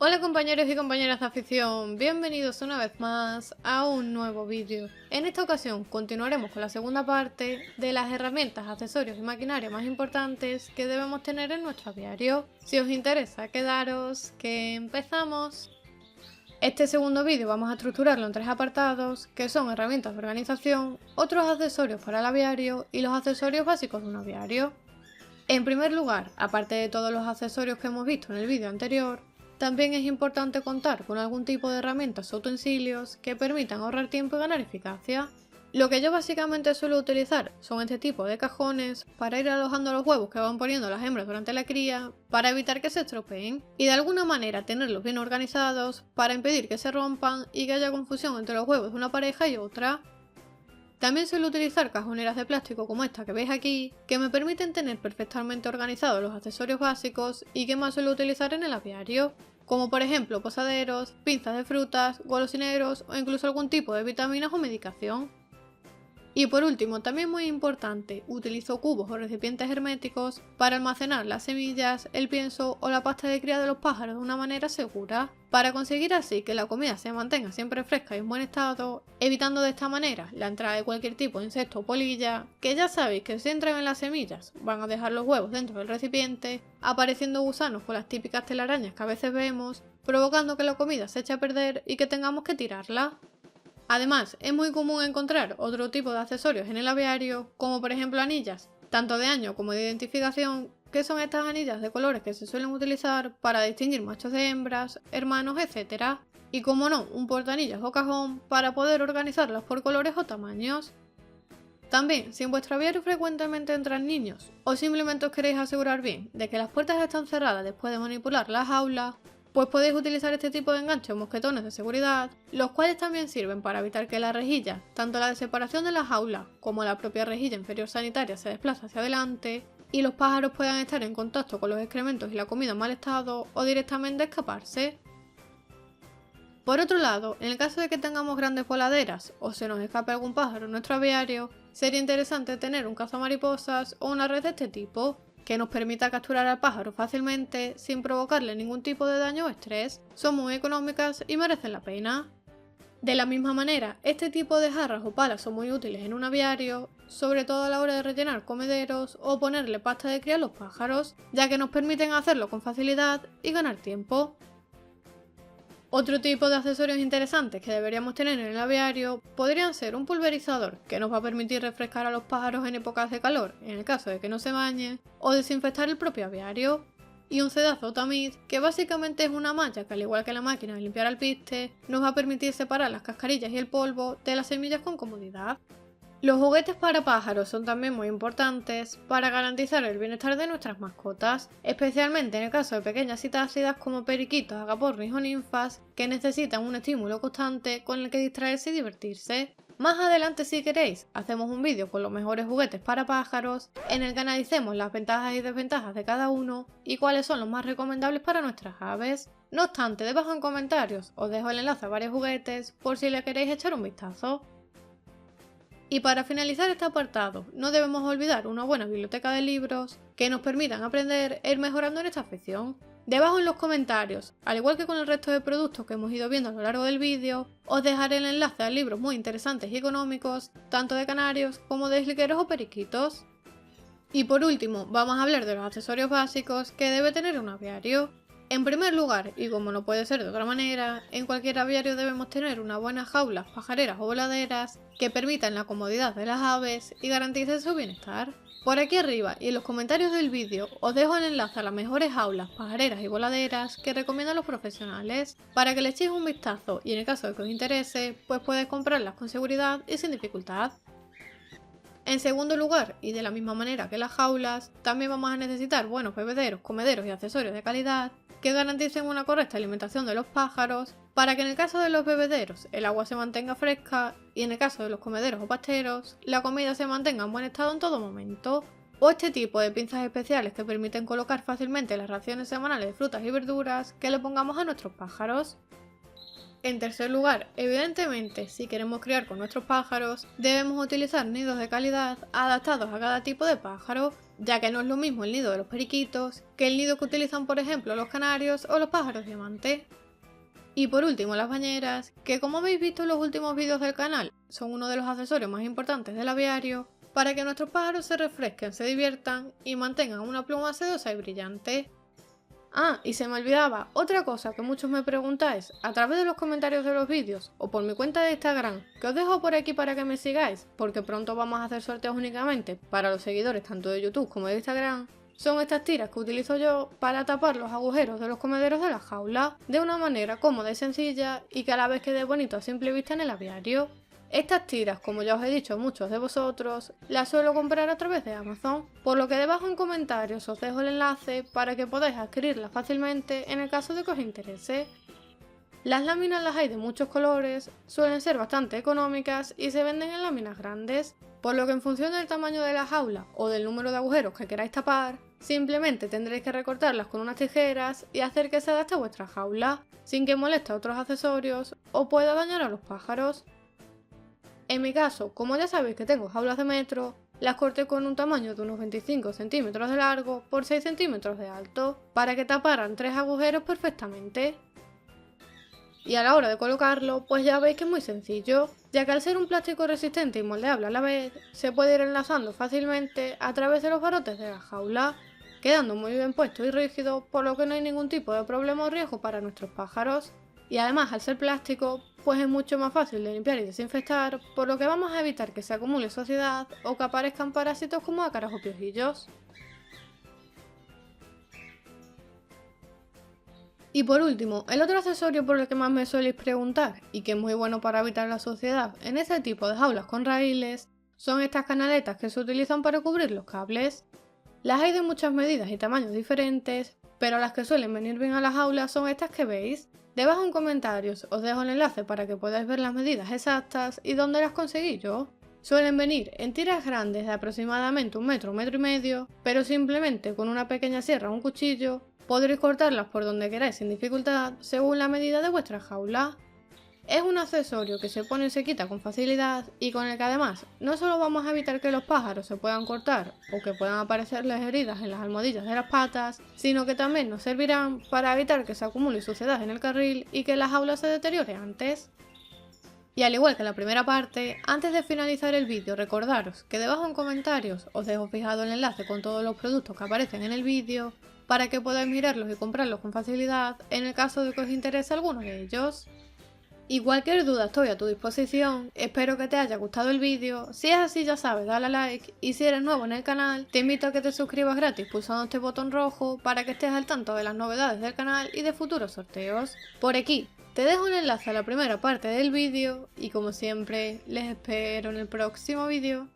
Hola compañeros y compañeras de afición, bienvenidos una vez más a un nuevo vídeo. En esta ocasión continuaremos con la segunda parte de las herramientas, accesorios y maquinaria más importantes que debemos tener en nuestro aviario. Si os interesa, quedaros que empezamos. Este segundo vídeo vamos a estructurarlo en tres apartados, que son herramientas de organización, otros accesorios para el aviario y los accesorios básicos de un aviario. En primer lugar, aparte de todos los accesorios que hemos visto en el vídeo anterior, también es importante contar con algún tipo de herramientas o utensilios que permitan ahorrar tiempo y ganar eficacia. Lo que yo básicamente suelo utilizar son este tipo de cajones para ir alojando los huevos que van poniendo las hembras durante la cría, para evitar que se estropeen y de alguna manera tenerlos bien organizados para impedir que se rompan y que haya confusión entre los huevos de una pareja y otra. También suelo utilizar cajoneras de plástico como esta que veis aquí, que me permiten tener perfectamente organizados los accesorios básicos y que más suelo utilizar en el aviario, como por ejemplo posaderos, pinzas de frutas, golosineros o incluso algún tipo de vitaminas o medicación. Y por último, también muy importante, utilizo cubos o recipientes herméticos para almacenar las semillas, el pienso o la pasta de cría de los pájaros de una manera segura, para conseguir así que la comida se mantenga siempre fresca y en buen estado, evitando de esta manera la entrada de cualquier tipo de insecto o polilla, que ya sabéis que si entran en las semillas van a dejar los huevos dentro del recipiente, apareciendo gusanos con las típicas telarañas que a veces vemos, provocando que la comida se eche a perder y que tengamos que tirarla. Además, es muy común encontrar otro tipo de accesorios en el aviario, como por ejemplo anillas, tanto de año como de identificación, que son estas anillas de colores que se suelen utilizar para distinguir machos de hembras, hermanos, etc. Y como no, un portaanillas o cajón para poder organizarlas por colores o tamaños. También, si en vuestro aviario frecuentemente entran niños, o simplemente os queréis asegurar bien de que las puertas están cerradas después de manipular las jaulas, pues podéis utilizar este tipo de enganches o mosquetones de seguridad, los cuales también sirven para evitar que la rejilla, tanto la de separación de la jaula como la propia rejilla inferior sanitaria, se desplace hacia adelante y los pájaros puedan estar en contacto con los excrementos y la comida en mal estado o directamente escaparse. Por otro lado, en el caso de que tengamos grandes voladeras o se nos escape algún pájaro en nuestro aviario, sería interesante tener un cazamariposas o una red de este tipo, que nos permita capturar al pájaro fácilmente sin provocarle ningún tipo de daño o estrés. Son muy económicas y merecen la pena. De la misma manera, este tipo de jarras o palas son muy útiles en un aviario, sobre todo a la hora de rellenar comederos o ponerle pasta de cría a los pájaros, ya que nos permiten hacerlo con facilidad y ganar tiempo. Otro tipo de accesorios interesantes que deberíamos tener en el aviario podrían ser un pulverizador, que nos va a permitir refrescar a los pájaros en épocas de calor, en el caso de que no se bañen, o desinfectar el propio aviario, y un cedazo o tamiz, que básicamente es una malla que al igual que la máquina de limpiar alpiste, nos va a permitir separar las cascarillas y el polvo de las semillas con comodidad. Los juguetes para pájaros son también muy importantes para garantizar el bienestar de nuestras mascotas, especialmente en el caso de pequeñas citácidas como periquitos, agapornis o ninfas que necesitan un estímulo constante con el que distraerse y divertirse. Más adelante, si queréis, hacemos un vídeo con los mejores juguetes para pájaros en el que analicemos las ventajas y desventajas de cada uno y cuáles son los más recomendables para nuestras aves. No obstante, debajo en comentarios os dejo el enlace a varios juguetes por si le queréis echar un vistazo. Y para finalizar este apartado, no debemos olvidar una buena biblioteca de libros que nos permitan aprender e ir mejorando en esta afición. Debajo en los comentarios, al igual que con el resto de productos que hemos ido viendo a lo largo del vídeo, os dejaré el enlace a libros muy interesantes y económicos, tanto de canarios como de jilgueros o periquitos. Y por último, vamos a hablar de los accesorios básicos que debe tener un aviario. En primer lugar, y como no puede ser de otra manera, en cualquier aviario debemos tener unas buenas jaulas pajareras o voladeras que permitan la comodidad de las aves y garanticen su bienestar. Por aquí arriba y en los comentarios del vídeo os dejo el enlace a las mejores jaulas pajareras y voladeras que recomiendan los profesionales para que le echéis un vistazo y en el caso de que os interese, pues podéis comprarlas con seguridad y sin dificultad. En segundo lugar, y de la misma manera que las jaulas, también vamos a necesitar buenos bebederos, comederos y accesorios de calidad que garanticen una correcta alimentación de los pájaros, para que en el caso de los bebederos el agua se mantenga fresca y en el caso de los comederos o pasteros la comida se mantenga en buen estado en todo momento, o este tipo de pinzas especiales que permiten colocar fácilmente las raciones semanales de frutas y verduras que le pongamos a nuestros pájaros. En tercer lugar, evidentemente, si queremos criar con nuestros pájaros, debemos utilizar nidos de calidad adaptados a cada tipo de pájaro, ya que no es lo mismo el nido de los periquitos que el nido que utilizan por ejemplo los canarios o los pájaros diamante. Y por último las bañeras, que como habéis visto en los últimos vídeos del canal, son uno de los accesorios más importantes del aviario para que nuestros pájaros se refresquen, se diviertan y mantengan una pluma sedosa y brillante. Ah, y se me olvidaba, otra cosa que muchos me preguntáis a través de los comentarios de los vídeos o por mi cuenta de Instagram, que os dejo por aquí para que me sigáis, porque pronto vamos a hacer sorteos únicamente para los seguidores tanto de YouTube como de Instagram, son estas tiras que utilizo yo para tapar los agujeros de los comederos de la jaula de una manera cómoda y sencilla y que a la vez quede bonito a simple vista en el aviario. Estas tiras, como ya os he dicho a muchos de vosotros, las suelo comprar a través de Amazon, por lo que debajo en comentarios os dejo el enlace para que podáis adquirirlas fácilmente en el caso de que os interese. Las láminas las hay de muchos colores, suelen ser bastante económicas y se venden en láminas grandes, por lo que en función del tamaño de la jaula o del número de agujeros que queráis tapar, simplemente tendréis que recortarlas con unas tijeras y hacer que se adapte a vuestra jaula, sin que moleste a otros accesorios o pueda dañar a los pájaros. En mi caso, como ya sabéis que tengo jaulas de metro, las corté con un tamaño de unos 25 centímetros de largo por 6 centímetros de alto, para que taparan 3 agujeros perfectamente. Y a la hora de colocarlo, pues ya veis que es muy sencillo, ya que al ser un plástico resistente y moldeable a la vez, se puede ir enlazando fácilmente a través de los barotes de la jaula, quedando muy bien puesto y rígido, por lo que no hay ningún tipo de problema o riesgo para nuestros pájaros. Y además, al ser plástico, pues es mucho más fácil de limpiar y desinfectar, por lo que vamos a evitar que se acumule suciedad o que aparezcan parásitos como ácaros o piojillos. Y por último, el otro accesorio por el que más me soléis preguntar, y que es muy bueno para evitar la suciedad en ese tipo de jaulas con raíles, son estas canaletas que se utilizan para cubrir los cables. Las hay de muchas medidas y tamaños diferentes, pero las que suelen venir bien a la jaula son estas que veis. Debajo en comentarios os dejo el enlace para que podáis ver las medidas exactas y dónde las conseguí yo. Suelen venir en tiras grandes de aproximadamente 1 metro, 1,5 metros, pero simplemente con una pequeña sierra o un cuchillo podréis cortarlas por donde queráis sin dificultad según la medida de vuestra jaula. Es un accesorio que se pone y se quita con facilidad y con el que además no solo vamos a evitar que los pájaros se puedan cortar o que puedan aparecerles heridas en las almohadillas de las patas, sino que también nos servirán para evitar que se acumule suciedad en el carril y que la jaula se deteriore antes. Y al igual que en la primera parte, antes de finalizar el vídeo recordaros que debajo en comentarios os dejo fijado el enlace con todos los productos que aparecen en el vídeo para que podáis mirarlos y comprarlos con facilidad en el caso de que os interese alguno de ellos. Y cualquier duda estoy a tu disposición, espero que te haya gustado el vídeo, si es así ya sabes, dale a like y si eres nuevo en el canal te invito a que te suscribas gratis pulsando este botón rojo para que estés al tanto de las novedades del canal y de futuros sorteos. Por aquí te dejo un enlace a la primera parte del vídeo y como siempre les espero en el próximo vídeo.